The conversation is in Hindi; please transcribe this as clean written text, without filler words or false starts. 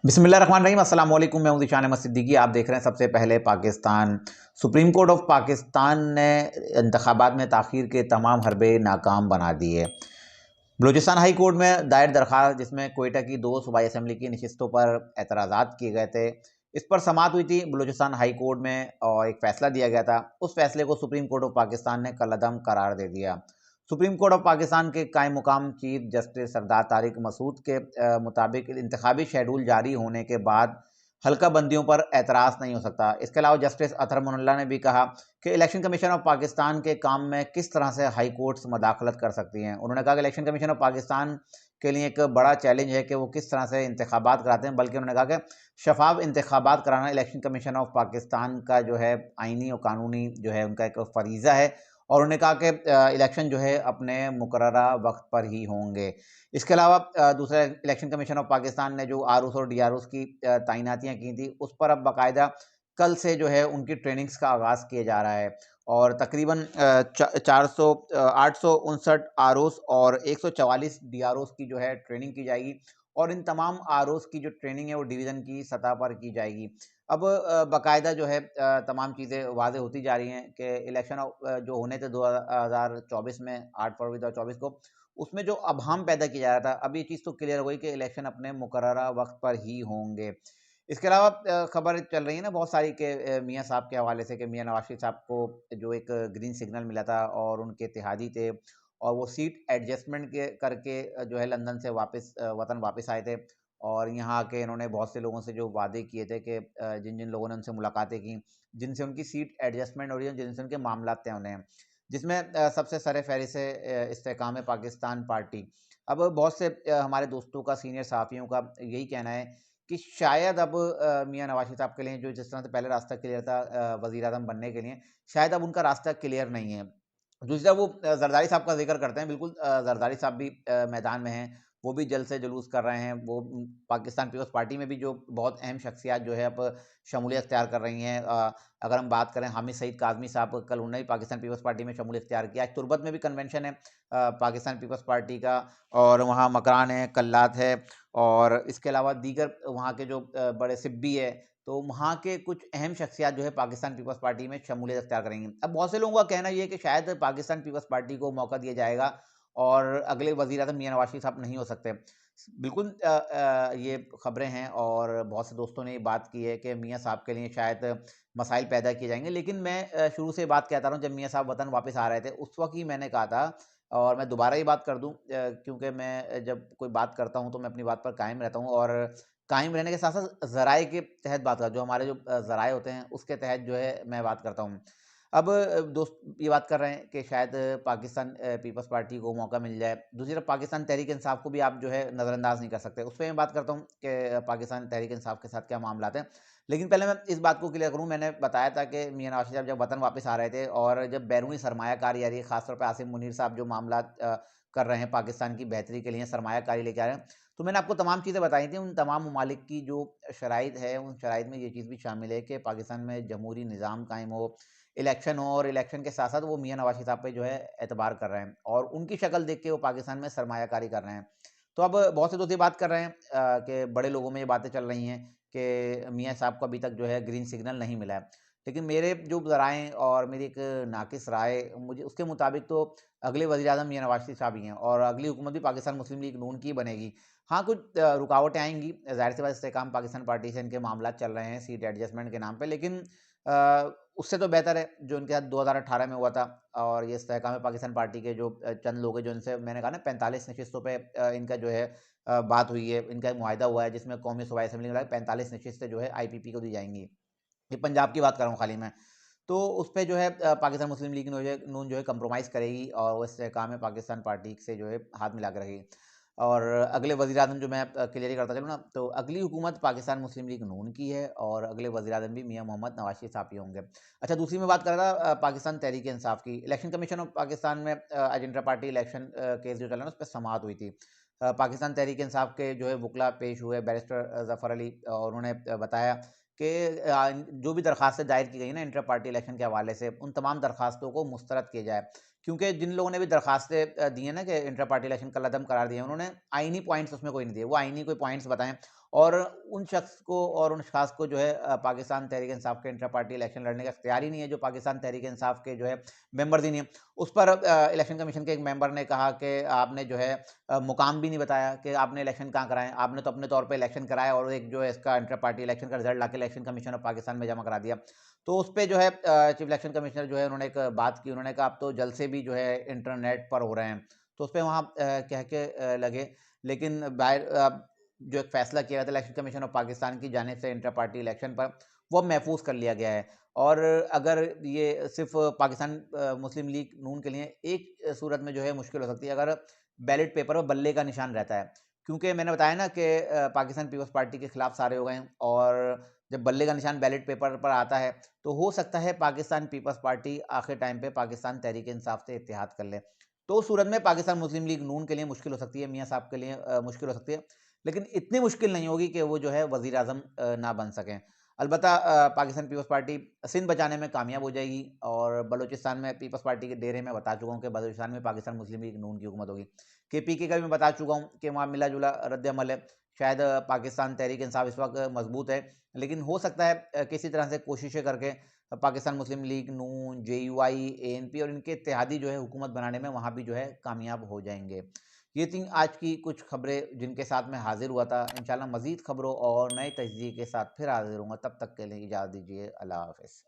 बिस्मिल्लाहिर्रहमानिर्रहीम अस्सलाम वालेकुम। मैं हूं ज़ीशान अहमद सिद्दीकी। आप देख रहे हैं सबसे पहले Pakistan. Supreme court of Pakistan ने इंतखाबात में ताख़ीर के तमाम हरबे नाकाम बना दिए। बलूचिस्तान हाई कोर्ट में दायर दरख्वास्त जिसमें क्वेटा की 2 सूबाई असम्बली की नशिस्तों पर एतराज़ात किए गए थे, इस पर समाअत हुई थी बलूचिस्तान हाई कोर्ट में और एक फ़ैसला दिया गया था। उस फैसले को सुप्रीम कोर्ट ऑफ पाकिस्तान ने कलअदम करार दे दिया। सुप्रीम कोर्ट ऑफ पाकिस्तान के कायम मुकाम चीफ जस्टिस सरदार तारिक मसूद के मुताबिक इंतखाबी शेड्यूल जारी होने के बाद हल्का बंदियों पर एतराज़ नहीं हो सकता। इसके अलावा जस्टिस अतहर मुनल्ला ने भी कहा कि इलेक्शन कमीशन ऑफ पाकिस्तान के काम में किस तरह से हाई कोर्ट्स मदाखलत कर सकती हैं। उन्होंने कहा कि इलेक्शन कमीशन ऑफ पाकिस्तान के लिए एक बड़ा चैलेंज है कि वो किस तरह से इंतखाबात कराते हैं, बल्कि उन्होंने कहा कि शफाफ इंतखाबात कराना इलेक्शन कमीशन ऑफ पाकिस्तान का जो है आइनी और कानूनी जो है उनका एक फ़रीज़ा है। और उन्होंने कहा कि इलेक्शन जो है अपने मुकर्ररा वक्त पर ही होंगे। इसके अलावा दूसरा इलेक्शन कमीशन ऑफ पाकिस्तान ने जो आरओस और डीआरओस की तैनातियाँ की थी, उस पर अब बाकायदा कल से जो है उनकी ट्रेनिंग्स का आगाज़ किया जा रहा है और तकरीबन 859 आरओस और 144 डीआरओस की जो है ट्रेनिंग की जाएगी और इन तमाम आरओस की जो ट्रेनिंग है वो डिवीज़न की सतह पर की जाएगी। अब बाकायदा जो है तमाम चीज़ें वाज़ेह होती जा रही हैं कि इलेक्शन जो होने थे 2024 में 8 फरवरी 2024 को, उसमें जो अभाम पैदा किया जा रहा था, अब ये चीज़ तो क्लियर हो गई कि इलेक्शन अपने मुकर्ररा वक़्त पर ही होंगे। इसके अलावा खबर चल रही है ना बहुत सारी कि मियाँ साहब के हवाले से कि मियाँ नवाज़ शरीफ साहब को जो एक ग्रीन सिग्नल मिला था और उनके इत्तेहादी थे और वो सीट एडजस्टमेंट के करके जो है लंदन से वापस वतन वापस आए थे और यहाँ आके इन्होंने बहुत से लोगों से जो वादे किए थे कि जिन-जिन लोगों ने उनसे मुलाकातें की, जिनसे उनकी सीट एडजस्टमेंट हो रही है, जिनसे उनके मामलात तय होने हैं। जिसमें सबसे सर-ए-फ़हरिस्त है इस्तेहकाम पाकिस्तान पार्टी। अब बहुत से हमारे दोस्तों का, सीनियर सहाफ़ियों का यही कहना है कि शायद अब मियाँ नवाज़ शरीफ साहब के लिए जो जिस तरह से पहले रास्ता क्लियर था वज़ीर-ए-आज़म बनने के लिए, शायद अब उनका रास्ता क्लियर नहीं है। दूसरा वो ज़रदारी साहब का ज़िक्र करते हैं, बिल्कुल ज़रदारी साहब भी मैदान में हैं, वो भी जल्द से जुलूस कर रहे हैं। वो पाकिस्तान पीपल्स पार्टी में भी जो बहुत अहम शख्सियत जो है अब शमूलियत इख्तियार कर रही हैं। अगर हम बात करें हामिद सईद काज़मी साहब, कल उन्होंने भी पाकिस्तान पीपल्स पार्टी में शमूलियत इख्तियार किया। आज तुर्बत में भी कन्वेंशन है पाकिस्तान पीपल्स पार्टी का और वहाँ मकरान है, कल्लात है और इसके अलावा दीगर वहाँ के जो बड़े सिब्बी है, तो वहाँ के कुछ अहम शख्सियत जो है पाकिस्तान पीपल्स पार्टी में शमूलियत इख्तियार करेंगी। अब बहुत से लोगों का कहना ये है कि शायद पाकिस्तान पीपल्स पार्टी को मौका दिया जाएगा और अगले वज़ीर-ए-आज़म मियाँ नवाज़ शरीफ साहब नहीं हो सकते। बिल्कुल ये खबरें हैं और बहुत से दोस्तों ने ये बात की है कि मियाँ साहब के लिए शायद मसाइल पैदा किए जाएँगे। लेकिन मैं शुरू से बात कहता रहा हूँ, जब मियाँ साहब वतन वापस आ रहे थे, उस वक़्त ही मैंने कहा था और मैं दोबारा ये बात कर दूँ क्योंकि मैं जब कोई बात करता हूँ, तो मैं अपनी बात पर कायम रहता हूँ और कायम रहने के साथ-साथ ज़राए के तहत बात कर जो हमारे जो ज़राए होते हैं, उसके तहत जो है मैं बात करता हूँ। अब दोस्त ये बात कर रहे हैं कि शायद पाकिस्तान पीपल्स पार्टी को मौका मिल जाए। दूसरी तरफ पाकिस्तान तहरीक-ए-इंसाफ को भी आप जो है नज़रअंदाज़ नहीं कर सकते। उस पे मैं बात करता हूँ कि पाकिस्तान तहरीक-ए-इंसाफ के साथ क्या मामलात हैं। लेकिन पहले मैं इस बात को क्लियर करूँ, मैंने बताया था कि मियाँ नवाज़ शरीफ साहब जब वतन वापस आ रहे थे और जब बैरूनी सरमायाकारी आ रही है, ख़ासतौर पे आसिम मुनीर साहब जो मामलात कर रहे हैं पाकिस्तान की बेहतरी के लिए सरमायाकारी लेके आ रहे हैं। तो मैंने आपको तमाम चीज़ें बताई थी, उन तमाम ममालिक की जो शराइत है, उन शराइत में ये चीज़ भी शामिल है कि पाकिस्तान में जमहूरी निज़ाम कायम हो, इलेक्शन हो और इलेक्शन के साथ-साथ वो मियाँ नवाज़ शरीफ साहब पे जो है एतबार कर रहे हैं और उनकी शक्ल देख के वो पाकिस्तान में सरमायाकारी कर रहे हैं। तो अब बहुत से दोस्त ये बात कर रहे हैं कि बड़े लोगों में ये बातें चल रही हैं कि मियाँ साहब को अभी तक जो है ग्रीन सिग्नल नहीं मिला है। लेकिन मेरे जो ज़राए और मेरी एक नाक़िस राय मुझे उसके मुताबिक तो अगले वज़ीर-ए-आज़म मियाँ नवाज़ शरीफ साहब ही हैं और अगली हुकूमत भी पाकिस्तान मुस्लिम लीग नून की बनेगी। हाँ, कुछ रुकावटें आएँगी, ज़ाहिर-सी बात है इस्तेहकाम पाकिस्तान पार्टी से इनके मामलात चल रहे हैं सीट एडजस्टमेंट के नाम पे, लेकिन उससे तो बेहतर है जो इनके साथ 2018 में हुआ था और ये इस्तेहकाम पाकिस्तान पार्टी के जो चंद लोग हैं जो इनसे मैंने कहा ना 45 नशिस्तों पे इनका जो है बात हुई है, इनका एक मुआहिदा हुआ है जिसमें कौमी सूबाई असेंबली में 45 नशिस्तें जो है आईपीपी को दी जाएँगी। ये पंजाब की बात कर रहा हूँ खाली मैं। तो उसपे जो है पाकिस्तान मुस्लिम लीग नून जो है कंप्रोमाइज़ करेगी और वो इस्तेहकाम पाकिस्तान पार्टी से जो है हाथ मिला के रखेगी। और अगले वज़ीर-ए-आज़म जो मैं क्लियर ही करता चलूँ ना, तो अगली हुकूमत पाकिस्तान मुस्लिम लीग नून की है और अगले वज़ीर-ए-आज़म भी मियाँ मोहम्मद नवाज़ शरीफ साहब ही होंगे। अच्छा, दूसरी मैं बात कर रहा था पाकिस्तान तहरीक-ए-इंसाफ की। इलेक्शन कमीशन ऑफ पाकिस्तान में आज इंटर पार्टी इलेक्शन केस जो चला ना, उस पे समाअत हुई थी। पाकिस्तान तहरीक-ए-इंसाफ के जो है वुकला पेश हुए बैरिस्टर ज़फ़र अली और उन्होंने बताया कि जो भी दरख़्वास्तें दायर की गई हैं ना इंटर पार्टी इलेक्शन के हवाले से, उन तमाम दरख़्वास्तों को मुस्तरद किया जाए। क्योंकि जिन लोगों ने भी दरख़्वास्तें दी हैं ना कि इंटर पार्टी इलेक्शन कल अदम करार दिए हैं, उन्होंने आइनी पॉइंट्स उसमें कोई नहीं दिए। वो आइनी कोई पॉइंट्स बताएँ और उन शख्स को और उन अशख़ास को जो है पाकिस्तान तहरीक-ए-इंसाफ़ के इंट्रा पार्टी इलेक्शन लड़ने का इख्तियार ही नहीं है, जो पाकिस्तान तहरीक-ए-इंसाफ़ के जो है मेंबर्स ही नहीं है। उस पर इलेक्शन कमीशन के एक मेंबर ने कहा कि आपने जो है मुकाम भी नहीं बताया कि आपने इलेक्शन कहाँ कराए, आपने तो अपने तौर पे इलेक्शन कराया और एक जो है इसका इंटर पार्टी इलेक्शन का रिजल्ट लाके इलेक्शन कमीशन ऑफ पाकिस्तान में जमा करा दिया। तो उस पे जो है चीफ इलेक्शन कमिश्नर जो है उन्होंने एक बात की, उन्होंने कहा अब तो जलसे भी जो है इंटरनेट पर हो रहे हैं। तो उस पे वहाँ कह के लगे, लेकिन जो एक फैसला किया गया था इलेक्शन कमीशन ऑफ पाकिस्तान की जानिब से इंटर पार्टी इलेक्शन पर, वो अब महफूज कर लिया गया है। और अगर ये सिर्फ पाकिस्तान मुस्लिम लीग नून के लिए एक सूरत में जो है मुश्किल हो सकती है, अगर बैलेट पेपर पर बल्ले का निशान रहता है। क्योंकि मैंने बताया ना कि पाकिस्तान पीपल्स पार्टी के खिलाफ सारे हो गए हैं, और जब बल्ले का निशान बैलेट पेपर पर आता है, तो हो सकता है पाकिस्तान पीपल्स पार्टी आखिर टाइम पे पाकिस्तान तहरीक इंसाफ से इत्तेहाद कर ले। तो उस सूरत में पाकिस्तान मुस्लिम लीग नून के लिए मुश्किल हो सकती है, मियाँ साहब के लिए मुश्किल हो सकती है। लेकिन इतनी मुश्किल नहीं होगी कि वो जो है वज़ीर आज़म ना बन सकें। अलबत्ता पाकिस्तान पीपल्स पार्टी सिंध बचाने में कामयाब हो जाएगी, और बलूचिस्तान में पीपल्स पार्टी के डेरे में बता चुका हूँ कि बलूचिस्तान में पाकिस्तान मुस्लिम लीग नून की हुकूमत होगी। केपीके का भी मैं बता चुका हूँ कि वहाँ मिला-जुला रद्द-ए-अमल है। शायद पाकिस्तान तहरीक-ए-इंसाफ इस वक़्त मज़बूत है, लेकिन हो सकता है किसी तरह से कोशिशें करके पाकिस्तान मुस्लिम लीग नून, जेयूआई, एएनपी और इनके इत्तेहादी जो है हुकूमत बनाने में वहाँ भी जो है कामयाब हो जाएँगे। ये थी आज की कुछ खबरें जिनके साथ मैं हाज़िर हुआ था। इंशाल्लाह मज़ीद खबरों और नए तजज़िये के साथ फिर हाज़िर होऊँगा। तब तक के लिए इजाज़त दीजिए। अल्लाह हाफ़िज़।